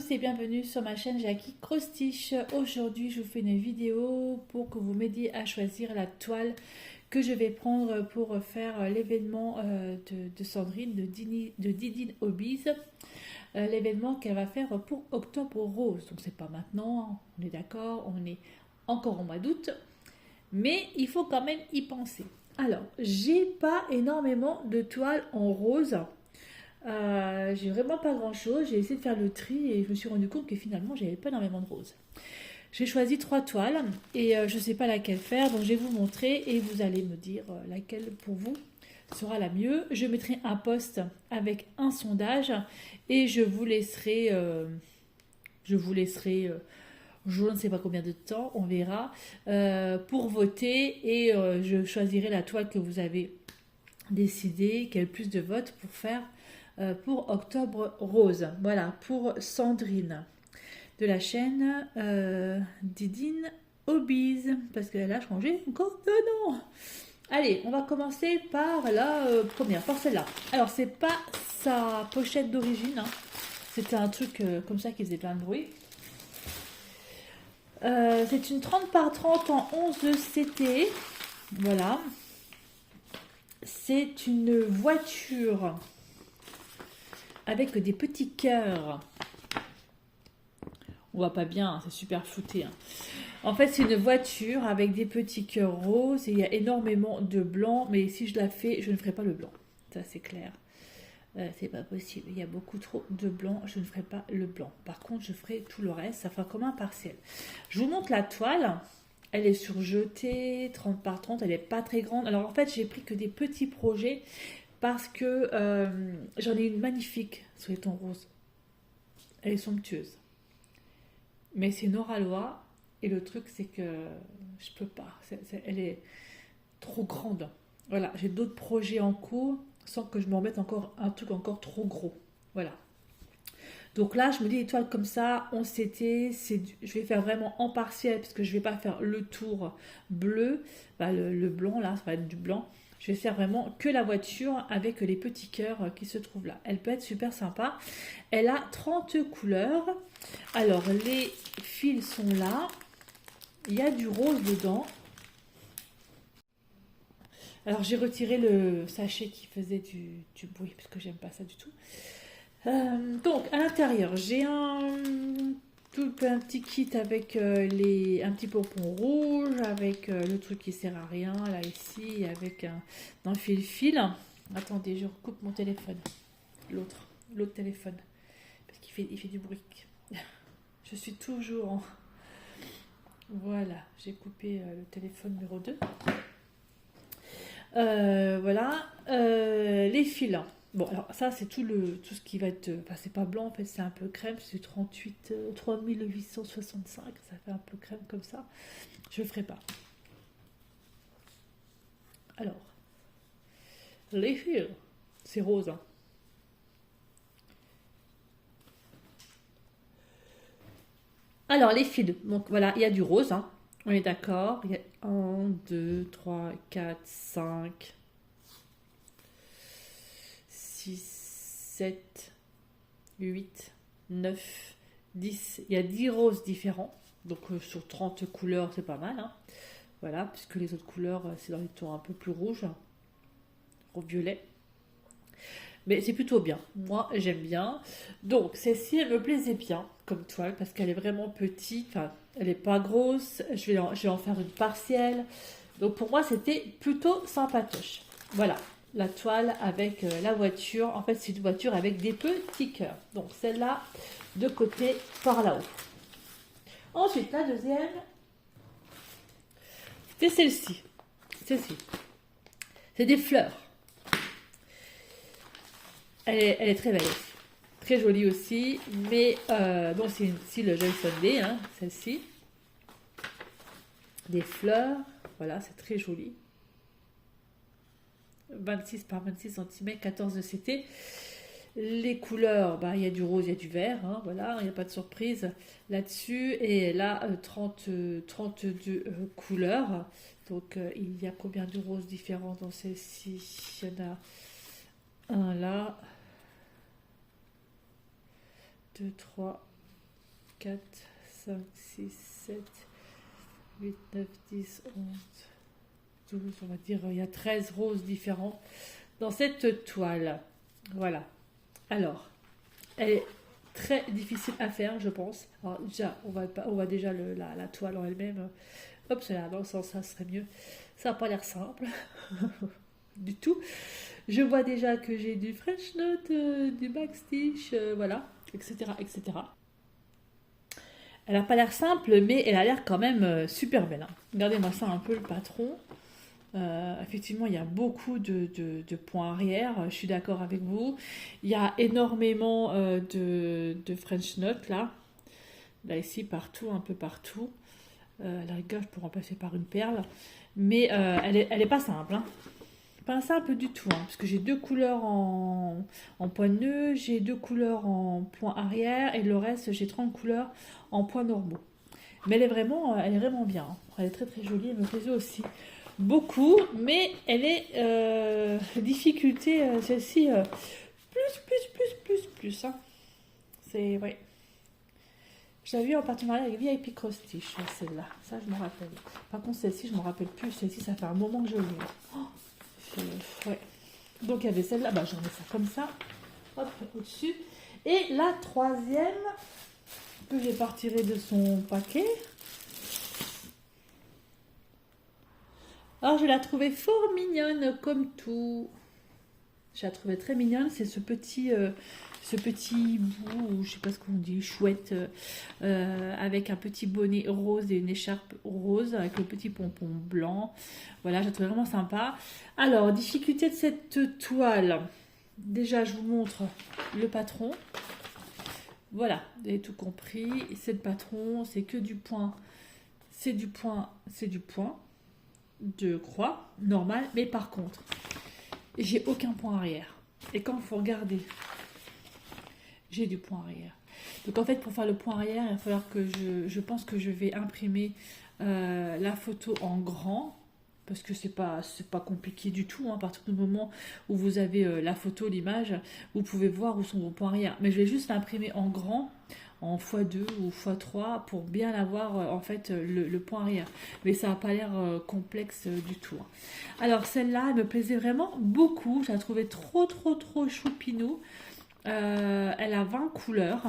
tous et bienvenue sur ma chaîne Jackie Crostiche. Aujourd'hui, je vous fais une vidéo pour que vous m'aidiez à choisir la toile que je vais prendre pour faire l'événement de Sandrine de Didine Hobbies. L'événement qu'elle va faire pour Octobre Rose. Donc c'est pas maintenant, on est d'accord, on est encore au mois d'août, mais il faut quand même y penser. Alors, j'ai pas énormément de toiles en rose. J'ai vraiment pas grand chose. J'ai essayé de faire le tri et je me suis rendu compte que finalement j'avais pas énormément de rose. J'ai choisi 3 toiles et je sais pas laquelle faire, donc je vais vous montrer et vous allez me dire laquelle pour vous sera la mieux. Je mettrai un post avec un sondage et je vous laisserai je ne sais pas combien de temps, on verra, pour voter et je choisirai la toile que vous avez décidé, qu'il y ait le plus de votes pour faire pour Octobre Rose. Voilà, pour Sandrine de la chaîne Didine Hobbies, parce qu'elle a changé encore de nom. Allez, on va commencer par la première, par celle-là. Alors, c'est pas sa pochette d'origine, hein. C'était un truc comme ça qui faisait plein de bruit. C'est une 30 par 30 en 11 CT. Voilà. C'est une voiture avec des petits cœurs. On voit pas bien, hein, c'est super flouté. Hein. En fait, c'est une voiture avec des petits cœurs roses et il y a énormément de blanc. Mais si je la fais, je ne ferai pas le blanc. Ça, c'est clair. C'est pas possible. Il y a beaucoup trop de blanc. Je ne ferai pas le blanc. Par contre, je ferai tout le reste. Ça fera comme un partiel. Je vous montre la toile. Elle est surjetée, 30 par 30. Elle n'est pas très grande. Alors, en fait, j'ai pris que des petits projets parce que j'en ai une magnifique sur les tons roses. Elle est somptueuse. Mais c'est une oralois. Et le truc, c'est que je peux pas. Elle est trop grande. Voilà, j'ai d'autres projets en cours sans que je me remette encore un truc encore trop gros. Voilà. Donc là, je me dis, étoiles comme ça, 11 CT, je vais faire vraiment en partiel parce que je ne vais pas faire le tour bleu. Bah, le blanc, là, ça va être du blanc. Je vais faire vraiment que la voiture avec les petits cœurs qui se trouvent là. Elle peut être super sympa. Elle a 30 couleurs. Alors, les fils sont là. Il y a du rose dedans. Alors, j'ai retiré le sachet qui faisait du bruit parce que j'aime pas ça du tout. Donc, à l'intérieur, j'ai un petit kit avec un petit pompon rouge, avec le truc qui sert à rien, là, ici, avec un fil. Attendez, je recoupe mon téléphone. L'autre téléphone. Parce qu'il fait du bruit. Je suis toujours en... Voilà, j'ai coupé le téléphone numéro 2. Voilà, les fils. Bon, alors ça, c'est tout ce qui va être... Enfin, c'est pas blanc, en fait, c'est un peu crème. C'est 3865. Ça fait un peu crème comme ça. Je le ferai pas. Alors, les fils. C'est rose, hein. Alors, les fils. Donc, voilà, il y a du rose, hein. On est d'accord. Il y a 1, 2, 3, 4, 5... 6, 7, 8, 9, 10. Il y a 10 roses différents. Donc sur 30 couleurs, c'est pas mal. Hein. Voilà, puisque les autres couleurs, c'est dans les tons un peu plus rouges. Au violet. Mais c'est plutôt bien. Moi, j'aime bien. Donc, celle-ci, elle me plaisait bien comme toile parce qu'elle est vraiment petite. Enfin, elle n'est pas grosse. Je vais en faire une partielle. Donc, pour moi, c'était plutôt sympatoche. Voilà. La toile avec la voiture. En fait, c'est une voiture avec des petits cœurs. Donc, celle-là, de côté, par là-haut. Ensuite, la deuxième, c'est celle-ci. Celle-ci. C'est des fleurs. Elle est très belle aussi. Très jolie aussi. Mais, bon, c'est une style Joy Sunday, hein, celle-ci. Des fleurs. Voilà, c'est très joli. 26 par 26 cm, 14 de CT. Les couleurs, bah, il y a du rose, il y a du vert, hein, voilà, il n'y a pas de surprise là-dessus. Et là, 32 couleurs. Donc, il y a combien de roses différents dans celle-ci? Il y en a un là, 2, 3, 4, 5, 6, 7, 8, 9, 10, 11, 12, on va dire, il y a 13 roses différents dans cette toile. Voilà. Alors, elle est très difficile à faire, je pense. Alors déjà, on va déjà la toile en elle-même. Hop, c'est là, dans le sens, ça serait mieux. Ça n'a pas l'air simple du tout. Je vois déjà que j'ai du French Note, du backstitch, voilà, etc., etc. Elle n'a pas l'air simple, mais elle a l'air quand même super belle, hein. Regardez-moi ça un peu, le patron. Effectivement, il y a beaucoup de points arrière, je suis d'accord avec vous. Il y a énormément de French Note là. Là, ici, partout, un peu partout. La rigueur, je peux remplacer par une perle. Mais elle est pas simple, hein. Pas simple du tout, hein, parce que j'ai deux couleurs en point de nœud, j'ai deux couleurs en point arrière, et le reste, j'ai 30 couleurs en points normaux. Mais elle est vraiment bien, hein. Elle est très très jolie, elle me plaisait aussi beaucoup, mais elle est difficulté, celle-ci, plus, hein. C'est, ouais. Je l'avais vu en partenariat avec VIP Cross Stitch, celle-là. Ça, je me rappelle. Par contre, celle-ci, je me rappelle plus. Celle-ci, ça fait un moment que je l'ai. Ouais. Donc, il y avait celle-là. Bah, j'en mets ça comme ça. Hop, au-dessus. Et la troisième, que j'ai pas retirée de son paquet. Alors, je la trouvais fort mignonne, comme tout. Je la trouvais très mignonne. C'est ce petit bout, je sais pas ce qu'on dit, chouette, avec un petit bonnet rose et une écharpe rose avec le petit pompon blanc. Voilà, je la trouvais vraiment sympa. Alors, difficulté de cette toile. Déjà, je vous montre le patron. Voilà, vous avez tout compris. C'est le patron, c'est que du point. C'est du point de croix, normal. Mais par contre, j'ai aucun point arrière. Et quand il faut regarder, j'ai du point arrière. Donc en fait, pour faire le point arrière, il va falloir que je pense que je vais imprimer la photo en grand, parce que c'est pas compliqué du tout, hein. À partir du moment où vous avez la photo, l'image, vous pouvez voir où sont vos points arrière. Mais je vais juste l'imprimer en grand, en x2 ou x3, pour bien avoir en fait le point arrière. Mais ça n'a pas l'air complexe du tout, hein. Alors celle-là, elle me plaisait vraiment beaucoup. Je la trouvais trop choupinou. Elle a 20 couleurs.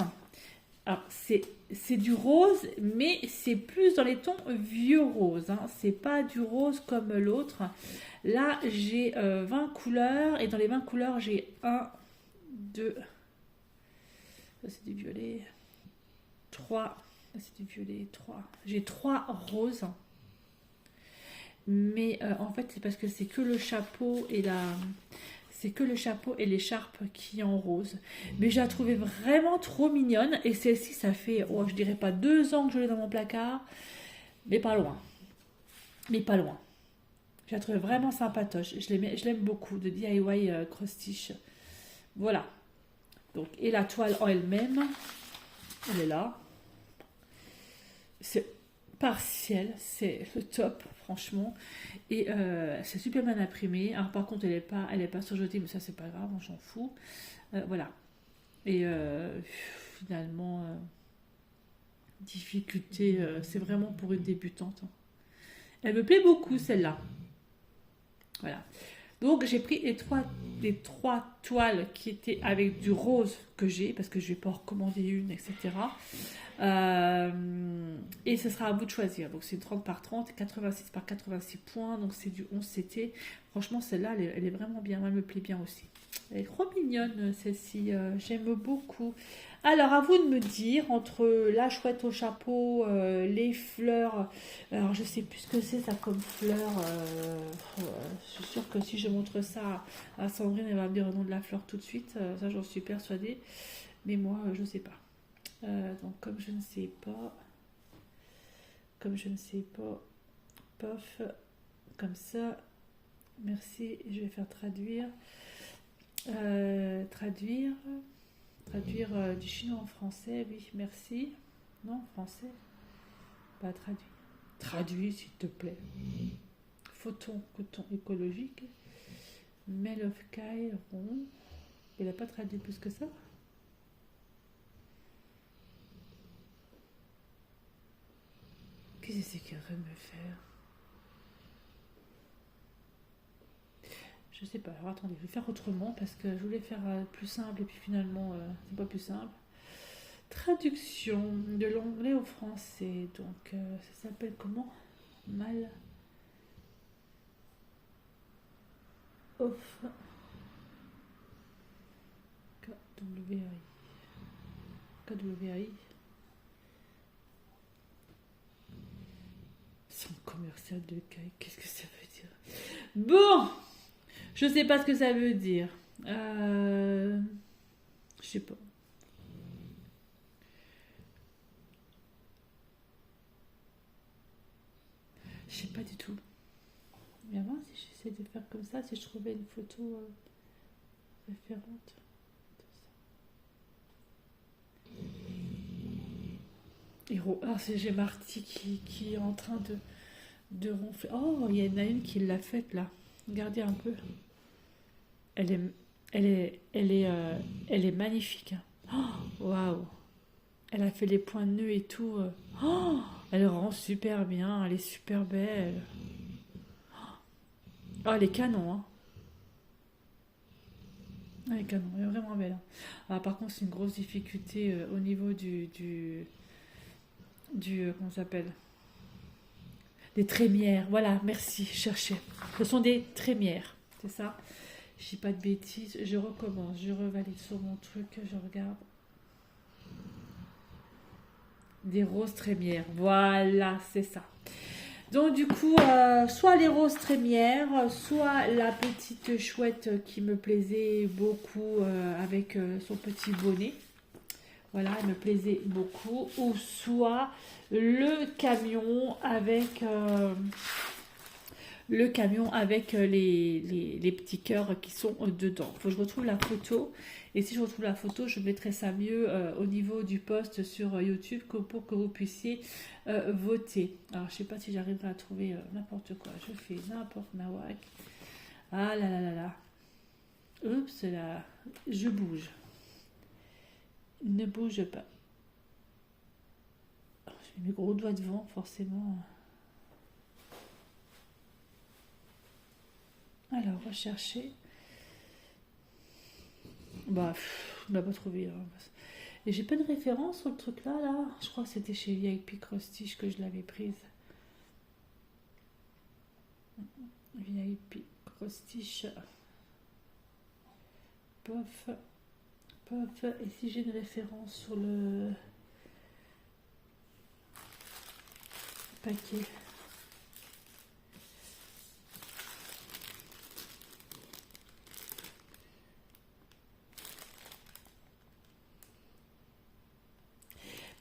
Alors, c'est du rose, mais c'est plus dans les tons vieux rose, hein. C'est pas du rose comme l'autre. Là, j'ai 20 couleurs. Et dans les 20 couleurs, j'ai 1, 2... Ça, c'est du violet. 3. C'est du violet. 3. J'ai 3 roses. Mais en fait, c'est parce que c'est que le chapeau et la... C'est que le chapeau et l'écharpe qui est en rose. Mais je la trouvais vraiment trop mignonne. Et celle-ci, ça fait, oh, je dirais pas 2 ans que je l'ai dans mon placard. Mais pas loin. Mais pas loin. Je la trouvais vraiment sympatoche. Je l'aime beaucoup, de DIY Cross Stitch. Voilà. Donc, et la toile en elle-même, elle est là. C'est partiel, c'est le top, franchement. Et c'est super bien imprimé. Alors par contre, elle est pas surjetée, mais ça c'est pas grave, on s'en fout. Voilà. Et finalement, difficulté, c'est vraiment pour une débutante, hein. Elle me plaît beaucoup celle-là. Voilà. Donc j'ai pris les trois toiles qui étaient avec du rose que j'ai, parce que je vais pas en recommander une, etc. Et ce sera à vous de choisir. Donc c'est 30 par 30, 86 par 86 points, donc c'est du 11 CT. Franchement, celle-là, elle est vraiment bien, elle me plaît bien aussi. Elle est trop mignonne, celle-ci, j'aime beaucoup. Alors, à vous de me dire, entre la chouette au chapeau, les fleurs, alors je sais plus ce que c'est ça comme fleur, je suis sûre que si je montre ça à Sandrine, elle va me dire le nom de la fleur tout de suite, ça j'en suis persuadée, mais moi, je sais pas. Donc, comme je ne sais pas, pof, comme ça, merci, je vais faire traduire. Traduire du chinois en français, oui, merci. Non, français, pas traduit. Traduit, s'il te plaît. Photon, coton écologique. Mail of Kai, rond. Il n'a pas traduit plus que ça. Qu'est-ce que c'est qu'elle veut me faire? Je sais pas. Alors attendez, je vais faire autrement parce que je voulais faire plus simple et puis finalement c'est pas plus simple. Traduction de l'anglais au français. Donc ça s'appelle comment? Mal off. KWI. KWI. Centre commercial de Caille. Qu'est-ce que ça veut dire? Bon, je sais pas ce que ça veut dire. Je sais pas. Je sais pas du tout. Mais avant, si j'essaie de faire comme ça, si je trouvais une photo référente. Héros. Ah, c'est j'ai Marty qui est en train de ronfler. Oh, il y en a une qui l'a faite là. Regardez un peu. Elle est, elle est magnifique, hein. Oh, waouh. Elle a fait les points de nœud et tout. Oh, elle rend super bien. Elle est super belle. Oh, elle est canon, hein. Elle est canon. Elle est vraiment belle, hein. Ah, par contre, c'est une grosse difficulté au niveau comment ça s'appelle? Des trémières. Voilà, merci, je cherchais. Ce sont des trémières, c'est ça? Je dis pas de bêtises. Je recommence. Je revalide sur mon truc. Je regarde. Des roses trémières. Voilà, c'est ça. Donc du coup, soit les roses trémières, soit la petite chouette qui me plaisait beaucoup avec son petit bonnet. Voilà, elle me plaisait beaucoup. Ou soit le camion avec les petits cœurs qui sont dedans. Il faut que je retrouve la photo. Et si je retrouve la photo, je mettrai ça mieux au niveau du post sur YouTube pour que vous puissiez voter. Alors, je ne sais pas si j'arriverai à trouver n'importe quoi. Je fais n'importe nawak. Ah là là là là. Oups là. Je bouge. Ne bouge pas. J'ai mes gros doigts devant, forcément. Alors, rechercher. Bah, on n'a pas trouvé. Hein. Et j'ai pas de référence sur le truc là, là. Je crois que c'était chez VIP Cross-Stitch que je l'avais prise. VIP Cross-Stitch. Pof. Pof. Et si j'ai une référence sur le paquet.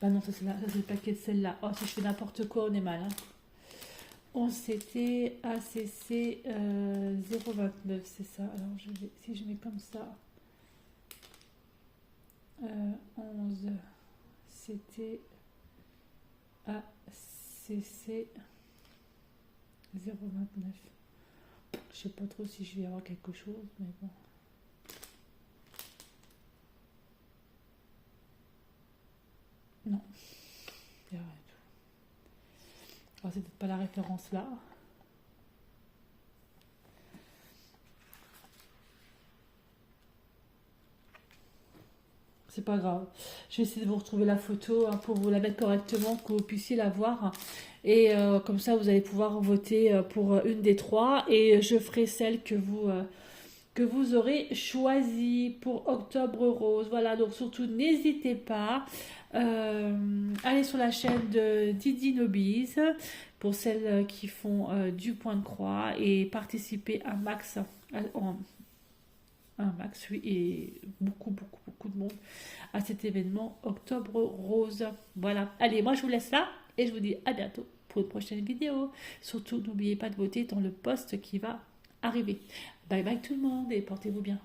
Bah non, ça c'est le paquet de celle-là. Oh, si je fais n'importe quoi, on est mal. Hein. On s'était ACC 0,29, c'est ça. Alors, si je mets comme ça, 11, c'était ACC 0,29. Je sais pas trop si je vais avoir quelque chose, mais bon. Non, il n'y a rien du tout. Alors, c'est peut-être pas la référence là. C'est pas grave. Je vais essayer de vous retrouver la photo pour vous la mettre correctement, que vous puissiez la voir. Et comme ça, vous allez pouvoir voter pour une des trois. Et je ferai celle que vous aurez choisie pour Octobre Rose. Voilà, donc surtout, n'hésitez pas. Allez sur la chaîne de Didi Nobbies pour celles qui font du point de croix et participer à max un max, oui, et beaucoup, beaucoup, beaucoup de monde à cet événement Octobre Rose. Voilà. Allez, moi je vous laisse là et je vous dis à bientôt pour une prochaine vidéo. Surtout, n'oubliez pas de voter dans le post qui va arriver. Bye bye tout le monde et portez-vous bien.